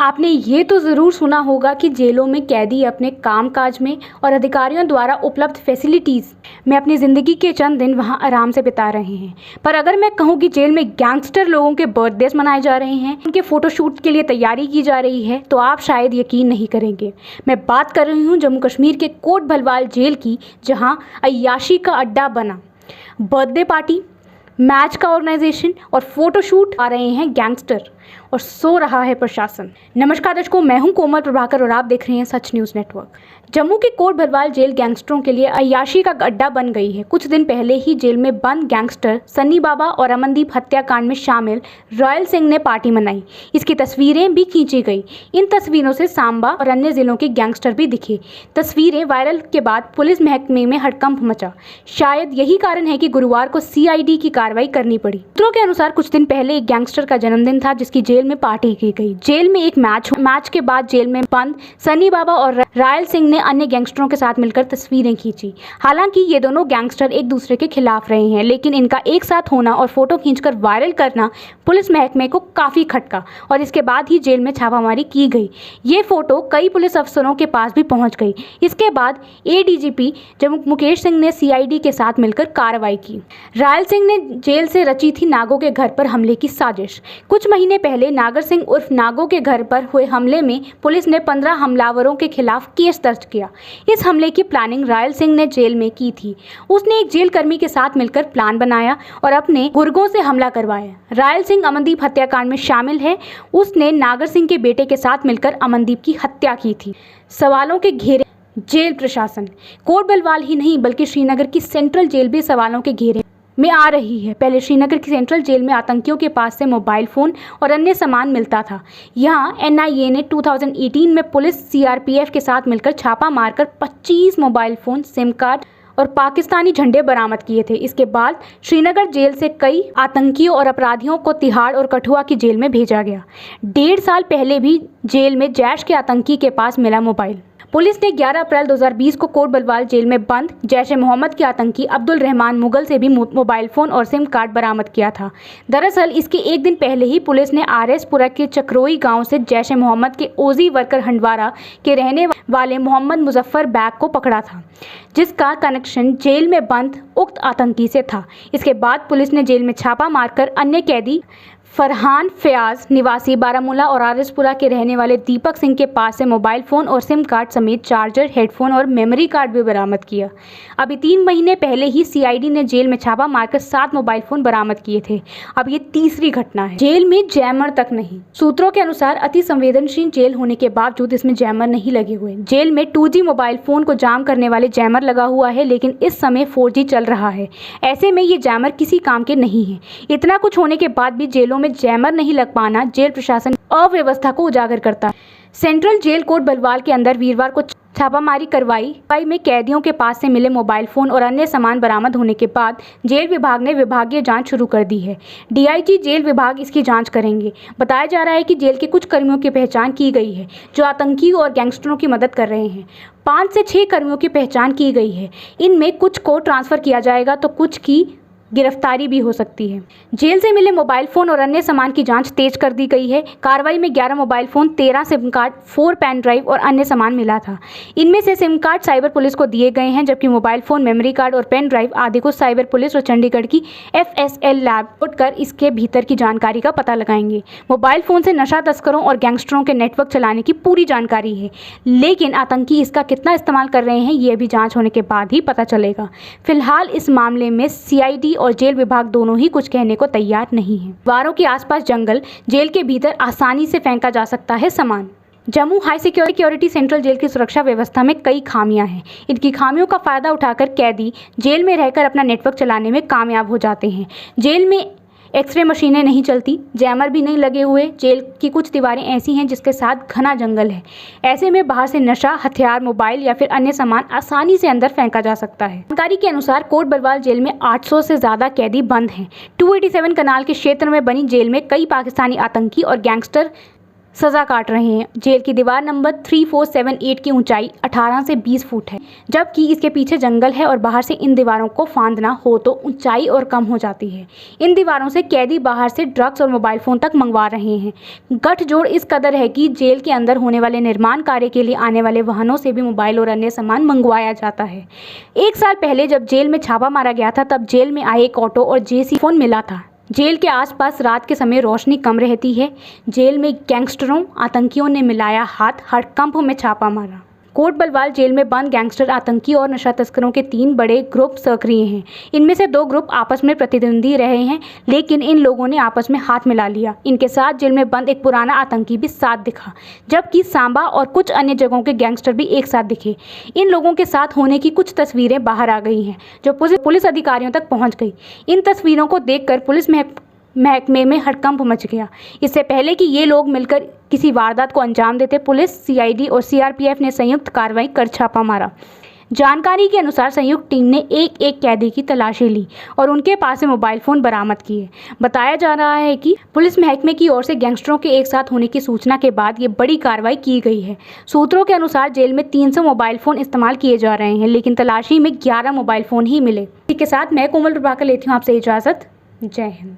आपने ये तो ज़रूर सुना होगा कि जेलों में कैदी अपने कामकाज में और अधिकारियों द्वारा उपलब्ध फैसिलिटीज़ में अपनी ज़िंदगी के चंद दिन वहां आराम से बिता रहे हैं। पर अगर मैं कहूं कि जेल में गैंगस्टर लोगों के बर्थडेज मनाए जा रहे हैं, उनके फ़ोटोशूट के लिए तैयारी की जा रही है, तो आप शायद यकीन नहीं करेंगे। मैं बात कर रही हूँ जम्मू कश्मीर के कोट भलवाल जेल की, जहाँ अय्याशी का अड्डा बना। बर्थडे पार्टी, मैच का ऑर्गेनाइजेशन और फोटोशूट आ रहे हैं गैंगस्टर और सो रहा है प्रशासन। नमस्कार दर्शकों, मैं हूं कोमल प्रभाकर और आप देख रहे हैं सच न्यूज़ नेटवर्क। जम्मू के कोट भलवाल जेल गैंगस्टरों के लिए अय्याशी का अड्डा बन गई है। कुछ दिन पहले ही जेल में बंद गैंगस्टर सन्नी बाबा और अमनदीप हत्याकांड में शामिल रॉयल सिंह ने पार्टी मनाई। इसकी तस्वीरें भी खींची गई। इन तस्वीरों से सांबा और अन्य जिलों के गैंगस्टर भी दिखे। तस्वीरें वायरल के बाद पुलिस महकमे में हड़कंप मचा। शायद यही कारण है कि गुरुवार को CID की कार्रवाई करनी पड़ी। सूत्रों के अनुसार कुछ दिन पहले एक गैंगस्टर का जन्मदिन था, जिसकी जेल में पार्टी की गई। जेल में एक मैच के बाद जेल में बंद सन्नी बाबा और रॉयल सिंह ने अन्य गैंगस्टरों के साथ मिलकर तस्वीरें खींची। हालांकि ये दोनों गैंगस्टर एक दूसरे के खिलाफ रहे हैं, लेकिन इनका एक साथ होना और फोटो खींचकर वायरल करना पुलिस महकमे को काफी खटका और इसके बाद ही जेल में छापामारी की गई। ये फोटो कई पुलिस अफसरों के पास भी पहुंच गई। इसके बाद ADGP जम्मू मुकेश सिंह ने CID के साथ मिलकर कार्रवाई की। रॉयल सिंह ने जेल से रची थी नागो के घर पर हमले की साजिश। कुछ महीने पहले नागर सिंह उर्फ नागो के घर पर हुए हमले में पुलिस ने 15 हमलावरों के खिलाफ केस दर्ज किया। इस हमले की प्लानिंग रॉयल सिंह ने जेल में की थी। उसने एक जेल कर्मी के साथ मिलकर प्लान बनाया और अपने गुर्गों से हमला करवाया। रॉयल सिंह अमनदीप हत्याकांड में शामिल है। उसने नागर सिंह के बेटे के साथ मिलकर अमनदीप की हत्या की थी। सवालों के घेरे जेल प्रशासन। कोट भलवाल ही नहीं बल्कि श्रीनगर की सेंट्रल जेल भी सवालों के घेरे में आ रही है। पहले श्रीनगर की सेंट्रल जेल में आतंकियों के पास से मोबाइल फ़ोन और अन्य सामान मिलता था। यहाँ NIA ने 2018 में पुलिस CRPF के साथ मिलकर छापा मारकर 25 मोबाइल फ़ोन, सिम कार्ड और पाकिस्तानी झंडे बरामद किए थे। इसके बाद श्रीनगर जेल से कई आतंकियों और अपराधियों को तिहाड़ और कठुआ की जेल में भेजा गया। 1.5 साल पहले भी जेल में जैश के आतंकी के पास मिला मोबाइल। पुलिस ने 11 अप्रैल 2020 को कोट भलवाल जेल में बंद जैश-ए-मोहम्मद के आतंकी अब्दुल रहमान मुगल से भी मोबाइल फ़ोन और सिम कार्ड बरामद किया था। दरअसल इसके एक दिन पहले ही पुलिस ने RSपुरा के चक्रोई गांव से जैश-ए-मोहम्मद के ओजी वर्कर हंडवारा के रहने वाले मोहम्मद मुजफ्फर बैग को पकड़ा था, जिसका कनेक्शन जेल में बंद उक्त आतंकी से था। इसके बाद पुलिस ने जेल में छापा मारकर अन्य कैदी फरहान फयाज निवासी बारामूला और RSपुरा के रहने वाले दीपक सिंह के पास से मोबाइल फ़ोन और सिम कार्ड समेत चार्जर, हेडफोन और मेमोरी कार्ड भी बरामद किया। अभी 3 महीने पहले ही CID ने जेल में छापा मारकर 7 मोबाइल फ़ोन बरामद किए थे। अब ये तीसरी घटना है। जेल में जैमर तक नहीं। सूत्रों के अनुसार अति संवेदनशील जेल होने के बावजूद इसमें जैमर नहीं लगे हुए। जेल में 2G मोबाइल फ़ोन को जाम करने वाले जैमर लगा हुआ है, लेकिन इस समय 4G चल रहा है। ऐसे में ये जैमर किसी काम के नहीं है। इतना कुछ होने के बाद भी जेलों में जैमर नहीं लग पाना जेल प्रशासन अव्यवस्था को उजागर करता है। सेंट्रल जेल कोट भलवाल के अंदर वीरवार को छापामारी करवाई में कैदियों के पास से मिले मोबाइल फ़ोन और अन्य सामान बरामद होने के बाद जेल विभाग ने विभागीय जांच शुरू कर दी है। DIG जेल विभाग इसकी जांच करेंगे। बताया जा रहा है कि जेल के कुछ कर्मियों की पहचान की गई है जो आतंकियों और गैंगस्टरों की मदद कर रहे हैं। 5 से 6 कर्मियों की पहचान की गई है। इनमें कुछ को ट्रांसफ़र किया जाएगा तो कुछ की गिरफ्तारी भी हो सकती है। जेल से मिले मोबाइल फ़ोन और अन्य सामान की जांच तेज कर दी गई है। कार्रवाई में 11 mobile phone, 13 SIM card, 4 pen drive और अन्य सामान मिला था। इनमें से सिम कार्ड साइबर पुलिस को दिए गए हैं, जबकि मोबाइल फ़ोन, मेमोरी कार्ड और पेन ड्राइव आदि को साइबर पुलिस और चंडीगढ़ की FSL लैब कर इसके भीतर की जानकारी का पता लगाएंगे। मोबाइल फ़ोन से नशा तस्करों और गैंगस्टरों के नेटवर्क चलाने की पूरी जानकारी है, लेकिन आतंकी इसका कितना इस्तेमाल कर रहे हैं ये भी जाँच होने के बाद ही पता चलेगा। फिलहाल इस मामले में CID और जेल विभाग दोनों ही कुछ कहने को तैयार नहीं है। वारों के आसपास जंगल, जेल के भीतर आसानी से फेंका जा सकता है सामान। Jammu high security central jail की सुरक्षा व्यवस्था में कई खामियां हैं। इनकी खामियों का फ़ायदा उठाकर कैदी जेल में रहकर अपना नेटवर्क चलाने में कामयाब हो जाते हैं। जेल में एक्सरे मशीनें नहीं चलती, जैमर भी नहीं लगे हुए। जेल की कुछ दीवारें ऐसी हैं जिसके साथ घना जंगल है। ऐसे में बाहर से नशा, हथियार, मोबाइल या फिर अन्य सामान आसानी से अंदर फेंका जा सकता है। जानकारी के अनुसार कोट भलवाल जेल में 800 से ज़्यादा कैदी बंद हैं। 287 कनाल के क्षेत्र में बनी जेल में कई पाकिस्तानी आतंकी और गैंगस्टर सज़ा काट रहे हैं। जेल की दीवार नंबर 3478 की ऊंचाई 18 से 20 फुट है, जबकि इसके पीछे जंगल है और बाहर से इन दीवारों को फांदना हो तो ऊंचाई और कम हो जाती है। इन दीवारों से कैदी बाहर से ड्रग्स और मोबाइल फ़ोन तक मंगवा रहे हैं। गठजोड़ इस कदर है कि जेल के अंदर होने वाले निर्माण कार्य के लिए आने वाले वाहनों से भी मोबाइल और अन्य सामान मंगवाया जाता है। 1 साल पहले जब जेल में छापा मारा गया था, तब जेल में आए एक ऑटो और जेसी फ़ोन मिला था। जेल के आसपास रात के समय रोशनी कम रहती है। जेल में गैंगस्टरों आतंकियों ने मिलाया हाथ, हड़कंप में छापा मारा। कोट बलवाल जेल में बंद गैंगस्टर, आतंकी और नशा तस्करों के 3 बड़े ग्रुप सक्रिय हैं। इनमें से 2 ग्रुप आपस में प्रतिद्वंदी रहे हैं, लेकिन इन लोगों ने आपस में हाथ मिला लिया। इनके साथ जेल में बंद एक पुराना आतंकी भी साथ दिखा, जबकि सांबा और कुछ अन्य जगहों के गैंगस्टर भी एक साथ दिखे। इन लोगों के साथ होने की कुछ तस्वीरें बाहर आ गई हैं, जो पुलिस अधिकारियों तक पहुँच गई। इन तस्वीरों को देखकर पुलिस महकमे में हड़कंप मच गया। इससे पहले कि ये लोग मिलकर किसी वारदात को अंजाम देते, पुलिस, सीआईडी और सीआरपीएफ ने संयुक्त कार्रवाई कर छापा मारा। जानकारी के अनुसार संयुक्त टीम ने एक कैदी की तलाशी ली और उनके पास से मोबाइल फ़ोन बरामद किए। बताया जा रहा है कि पुलिस महकमे की ओर से गैंगस्टरों के एक साथ होने की सूचना के बाद ये बड़ी कार्रवाई की गई है। सूत्रों के अनुसार जेल में 300 मोबाइल फ़ोन इस्तेमाल किए जा रहे हैं, लेकिन तलाशी में 11 मोबाइल फ़ोन ही मिले। इसी के साथ मैं कोमल प्रभाकर लेती हूँ आपसे इजाज़त। जय हिंद।